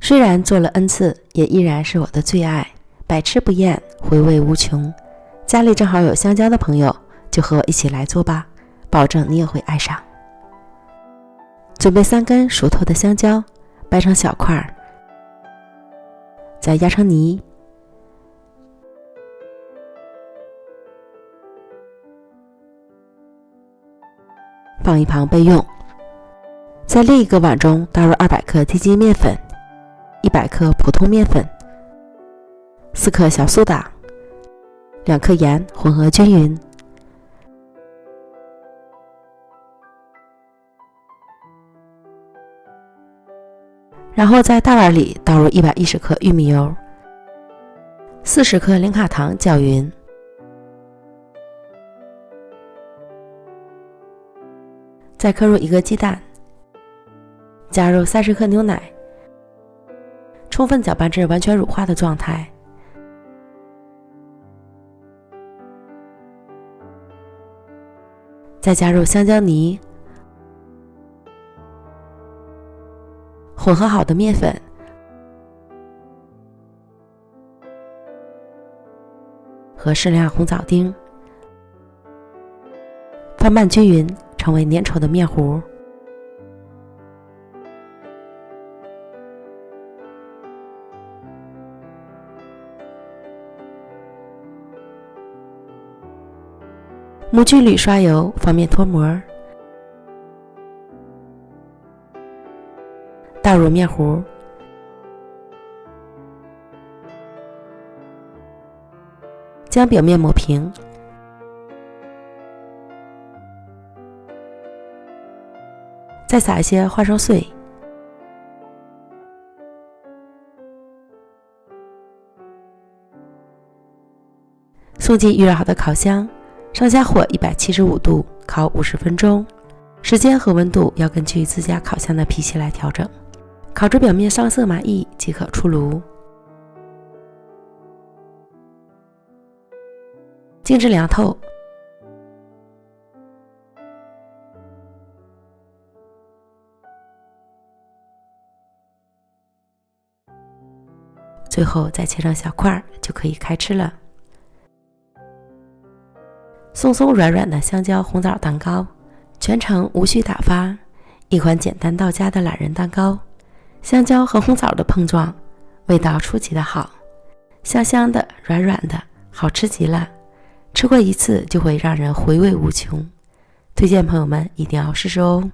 虽然做了 N 次，也依然是我的最爱，百吃不厌，回味无穷。家里正好有香蕉的朋友，就和我一起来做吧，保证你也会爱上。准备3根熟透的香蕉，掰成小块，再压成泥，放一旁备用。在另一个碗中倒入200克低筋面粉、100克普通面粉、4克小苏打、2克盐，混合均匀。然后在大碗里倒入110克玉米油、40克零卡糖，搅匀。再磕入1个鸡蛋，加入30克牛奶，充分搅拌至完全乳化的状态。再加入香蕉泥，混合好的面粉，和适量红枣丁，翻拌均匀，成为粘稠的面糊。模具里刷油，方便脱模。倒入面糊，将表面抹平，再撒一些花生碎，送进预热好的烤箱，上下火175度烤50分钟，时间和温度要根据自家烤箱的脾气来调整。烤至表面上色满意即可出炉。静置凉透。最后再切成小块，就可以开吃了。松松软软的香蕉红枣蛋糕，全程无需打发，一款简单到家的懒人蛋糕。香蕉和红枣的碰撞，味道出奇的好，香香的，软软的，好吃极了。吃过一次就会让人回味无穷，推荐朋友们一定要试试哦。